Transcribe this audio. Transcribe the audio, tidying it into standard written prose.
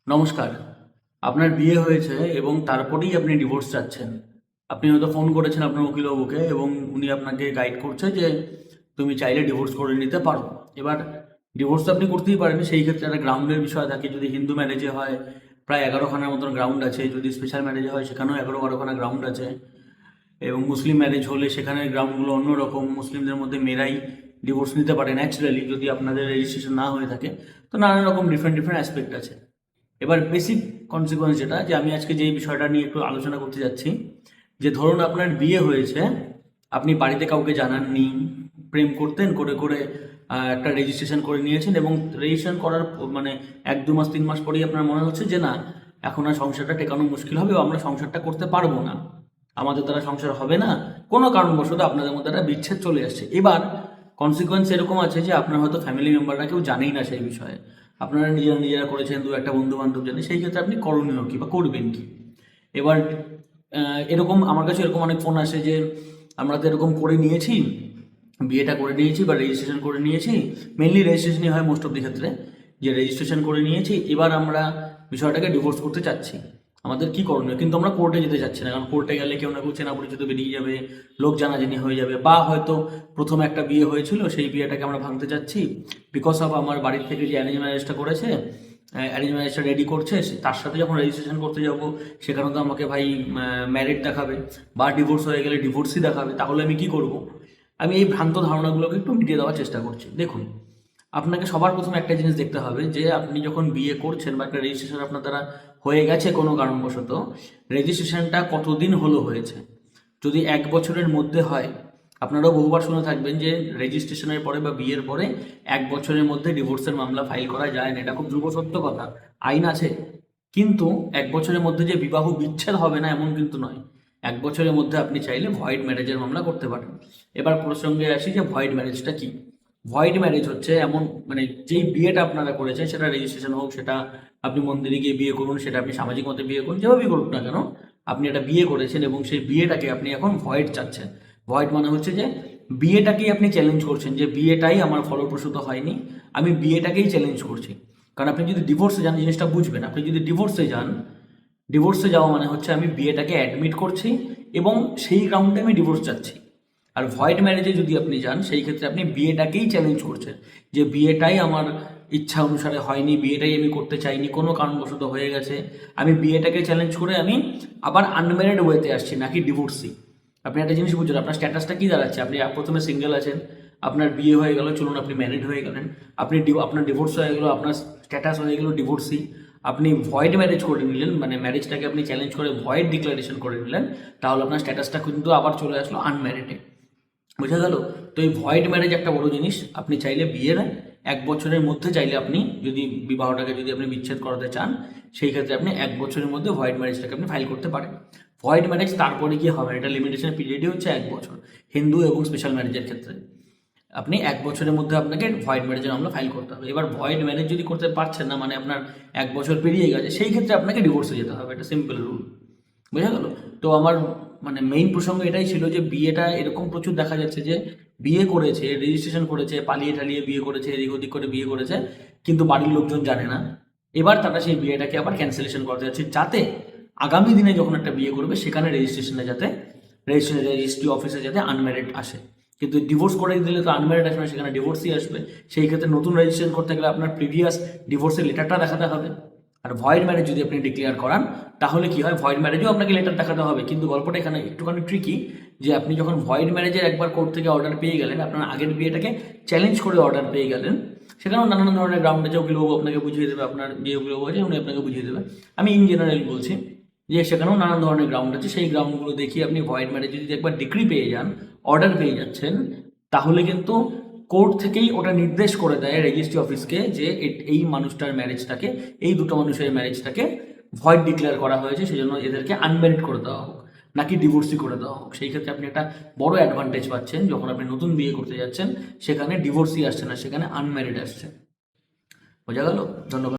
নমস্কার। আপনার বিয়ে হয়েছে এবং তারপরেই আপনি ডিভোর্স চাচ্ছেন। আপনি হয়তো ফোন করেছেন আপনার উকিলবাবুকে এবং উনি আপনাকে গাইড করছে যে তুমি চাইলে ডিভোর্স করে নিতে পারো। এবার ডিভোর্স তো আপনি করতেই পারেন, সেই ক্ষেত্রে একটা গ্রাউন্ডের বিষয় থাকে। যদি হিন্দু ম্যারেজে হয় প্রায় 11খানার মতন গ্রাউন্ড আছে, যদি স্পেশাল ম্যারেজে হয় সেখানেও 11-12খানা গ্রাউন্ড আছে, এবং মুসলিম ম্যারেজ হলে সেখানে গ্রাউন্ডগুলো অন্যরকম। মুসলিমদের মধ্যে মেয়েরাই ডিভোর্স নিতে পারে ন্যাচারালি, যদি আপনাদের রেজিস্ট্রেশন না হয়ে থাকে। তো নানান রকম ডিফারেন্ট ডিফারেন্ট অ্যাসপেক্ট আছে। এবার বেসিক কনসিকোয়েন্স যেটা, যে আমি আজকে যেই বিষয়টা নিয়ে একটু আলোচনা করতে যাচ্ছি, যে ধরুন আপনার বিয়ে হয়েছে, আপনি বাড়িতে কাউকে জানাননি, প্রেম করতেন, করে করে একটা রেজিস্ট্রেশন করে নিয়েছেন, এবং রেজিস্ট্রেশন করার মানে 1-2 মাস 3 মাস পরেই আপনার মনে হচ্ছে যে না, এখন আর সংসারটা টেকানো মুশকিল হবে, বা আমরা সংসারটা করতে পারবো না, আমাদের দ্বারা সংসার হবে না, কোনো কারণবশত আপনাদের মধ্যে একটা বিচ্ছেদ চলে আসছে। এবার কনসিকোয়েন্স এরকম আছে যে আপনার হয়তো ফ্যামিলি মেম্বাররা কেউ জানেই না সেই বিষয়ে, আপনারা নিজেরা নিজেরা করেছেন, দু একটা বন্ধু বান্ধব জানে, সেই ক্ষেত্রে আপনি করণীয় কি বা করবেন কি? এবার এরকম আমার কাছে এরকম অনেক ফোন আসে যে আমরা তো এরকম করে নিয়েছি, বিয়েটা করে নিয়েছি বা রেজিস্ট্রেশন করে নিয়েছি, মেনলি রেজিস্ট্রেশনই হয় মোস্ট অফ দি ক্ষেত্রে, যে রেজিস্ট্রেশন করে নিয়েছি, এবার আমরা বিষয়টাকে ডিভোর্স করতে চাচ্ছি, আমাদের কি করণীয়? কিন্তু আমরা কোর্টে যেতে চাচ্ছি না, কারণ কোর্টে গেলে কেউ না কেউ চেনা পরিচিত বেরিয়ে যাবে, লোক জানাজানি হয়ে যাবে, বা হয়তো প্রথমে একটা বিয়ে হয়েছিল সেই বিয়েটাকে আমরা ভাঙতে চাচ্ছি বিকজ অফ আমার বাড়ির থেকে যে অ্যারেঞ্জ ম্যারেজটা করেছে, অ্যারেঞ্জ ম্যারেজটা রেডি করছে, তার সাথে যখন রেজিস্ট্রেশন করতে যাব সেখানে তো আমাকে ভাই ম্যারিড দেখাবে, বা ডিভোর্স হয়ে গেলে ডিভোর্সই দেখাবে, তাহলে আমি কি করব? আমি এই ভ্রান্ত ধারণাগুলোকে একটু মিটিয়ে দেওয়ার চেষ্টা করছি। দেখুন, আপনাকে সবার প্রথমে একটা জিনিস দেখতে হবে, যে আপনি যখন বিয়ে করছেন বা একটা রেজিস্ট্রেশন আপনার দ্বারা হয়ে গেছে কোনো কারণবশত, রেজিস্ট্রেশনটা কতদিন হলো হয়েছে। যদি 1 বছরের মধ্যে হয়, আপনারাও বহুবার শুনে থাকবেন যে রেজিস্ট্রেশনের পরে বা বিয়ের পরে 1 বছরের মধ্যে ডিভোর্সের মামলা ফাইল করা যায় না, এটা খুব ধ্রুব সত্য কথা, আইন আছে। কিন্তু 1 বছরের মধ্যে যে বিবাহ বিচ্ছেদ হবে না এমন কিন্তু নয়। 1 বছরের মধ্যে আপনি চাইলে ভয়েড ম্যারেজের মামলা করতে পারেন। এবার প্রসঙ্গে আসি যে ভয়েড ম্যারেজটা কি। ভয়েড ম্যারেজ হচ্ছে এমন, মানে যেই বিয়েটা আপনারা করেছেন, সেটা রেজিস্ট্রেশন হোক, সেটা আপনি মন্দিরে গিয়ে বিয়ে করুন, সেটা আপনি সামাজিক মতে বিয়ে করুন, যেভাবেই করুন না কেন, আপনি একটা বিয়ে করেছেন এবং সেই বিয়েটাকে আপনি এখন ভয়েড চাচ্ছেন। ভয়েড মানে হচ্ছে যে বিয়েটাকেই আপনি চ্যালেঞ্জ করছেন, যে বিয়েটাই আমার ফলপ্রসূত হয়নি, আমি বিয়েটাকেই চ্যালেঞ্জ করছি। কারণ আপনি যদি ডিভোর্সে যান, জিনিসটা বুঝবেন, আপনি যদি ডিভোর্সে যান, ডিভোর্সে যাওয়া মানে হচ্ছে আমি বিয়েটাকে অ্যাডমিট করছি এবং সেই গ্রাউন্ডে আমি ডিভোর্স চাচ্ছি। আর ভয়েড ম্যারেজে যদি আপনি যান, সেই ক্ষেত্রে আপনি বিয়েটাকেই চ্যালেঞ্জ করছেন, যে বিয়েটাই আমার ইচ্ছা অনুসারে হয়নি, বিয়েটাই আমি করতে চাইনি, কোনো কারণবশত হয়ে গেছে, আমি বিয়েটাকে চ্যালেঞ্জ করে আমি আবার আনম্যারিড ওয়েতে আসছি, নাকি ডিভোর্সি। আপনি একটা জিনিস বুঝলেন, আপনার স্ট্যাটাসটা কী দাঁড়াচ্ছে? আপনি প্রথমে সিঙ্গেল আছেন, আপনার বিয়ে হয়ে গেল, চলুন আপনি ম্যারিড হয়ে গেলেন, আপনার ডিভোর্স হয়ে গেলো, আপনার স্ট্যাটাস হয়ে গেলো ডিভোর্সি, আপনি ভয়েড ম্যারেজ করে নিলেন, মানে ম্যারেজটাকে আপনি চ্যালেঞ্জ করে ভয়েড ডিক্লারেশন করে নিলেন, তাহলে আপনার স্ট্যাটাসটা কিন্তু আবার চলে আসলো আনম্যারিডে। বোঝা গেল? তো এই ভয়েড ম্যারেজ একটা বড় জিনিস। আপনি চাইলে বিয়ের 1 বছরের মধ্যে, চাইলে আপনি যদি বিবাহটাকে যদি আপনি বিচ্ছেদ করাতে চান, সেই ক্ষেত্রে আপনি 1 বছরের মধ্যে ভয়েড ম্যারেজটাকে আপনি ফাইল করতে পারেন। ভয়েড ম্যারেজ তারপরে কি হবে, এটা লিমিটেশন পিরিয়ডই হচ্ছে 1 বছর, হিন্দু এবং স্পেশাল ম্যারেজের ক্ষেত্রে। আপনি 1 বছরের মধ্যে আপনাকে ভয়েড ম্যারেজের মামলা ফাইল করতে হবে। এবার ভয়েড ম্যারেজ যদি করতে পারছেন না, মানে আপনার 1 বছর পেরিয়ে গেছে, সেই ক্ষেত্রে আপনাকে ডিভোর্সে যেতে হবে, এটা সিম্পল রুল। বোঝা গেল? তো আমার মানে মেইন প্রসঙ্গ এটাই ছিল, যে বিয়েটা এরকম প্রচুর দেখা যাচ্ছে যে বিয়ে করেছে, রেজিস্ট্রেশন করেছে, পালিয়ে টালিয়ে বিয়ে করেছে, এদিক ওদিক করে বিয়ে করেছে, কিন্তু বাড়ির লোকজন জানে না। এবার তারা সেই বিয়েটাকে আবার ক্যান্সেলেশন করতে যাচ্ছে, যাতে আগামী দিনে যখন একটা বিয়ে করবে সেখানে রেজিস্ট্রি অফিসে যাতে আনম্যারিড আসে। কিন্তু ডিভোর্স করে দিলে তো আনম্যারিড আসবে না, সেখানে ডিভোর্সই আসবে। সেই ক্ষেত্রে নতুন রেজিস্ট্রেশন করতে গেলে আপনার প্রিভিয়াস ডিভোর্সের লেটারটা দেখাতে হবে। আর ভয়েড ম্যারেজ যদি আপনি ডিক্লেয়ার করান, তাহলে কি হয়, ভয়েড ম্যারেজেও আপনাকে লেটার দেখাতে হবে, কিন্তু গল্পটা এখানে একটুখানি ট্রিকি, যে আপনি যখন ভয়েড ম্যারেজের একবার কোর্ট থেকে অর্ডার পেয়ে গেলেন, আপনার আগের বিয়েটাকে চ্যালেঞ্জ করে অর্ডার পেয়ে গেলেন, সেখানেও নানান ধরনের গ্রাউন্ড আছে, উকিলবাবু আপনাকে বুঝিয়ে দেবে, আপনার যে উকিলবাবু আছে উনি আপনাকে বুঝিয়ে দেবে। আমি ইন জেনারেল বলছি, যে সেখানেও নানান ধরনের গ্রাউন্ড আছে, সেই গ্রাউন্ডগুলো দেখিয়ে আপনি ভয়েড ম্যারেজ যদি একবার ডিক্রি পেয়ে যান, অর্ডার পেয়ে যাচ্ছেন, তাহলে কিন্তু কোর্ট থেকেই ওটা নির্দেশ করে দেয় রেজিস্ট্রি অফিসকে, যে এই মানুষটার ম্যারেজটাকে, এই দুটো মানুষের ম্যারেজটাকে ভয়েড ডিক্লেয়ার করা হয়েছে, সেজন্য এদেরকে আনম্যারিড করে দেওয়া হোক, নাকি ডিভোর্সি করে দেওয়া হোক। সেই ক্ষেত্রে আপনি একটা বড় অ্যাডভান্টেজ পাচ্ছেন, যখন আপনি নতুন বিয়ে করতে যাচ্ছেন, সেখানে ডিভোর্সি আসছে না, সেখানে আনম্যারিড আসছে। বোঝা গেল? ধন্যবাদ।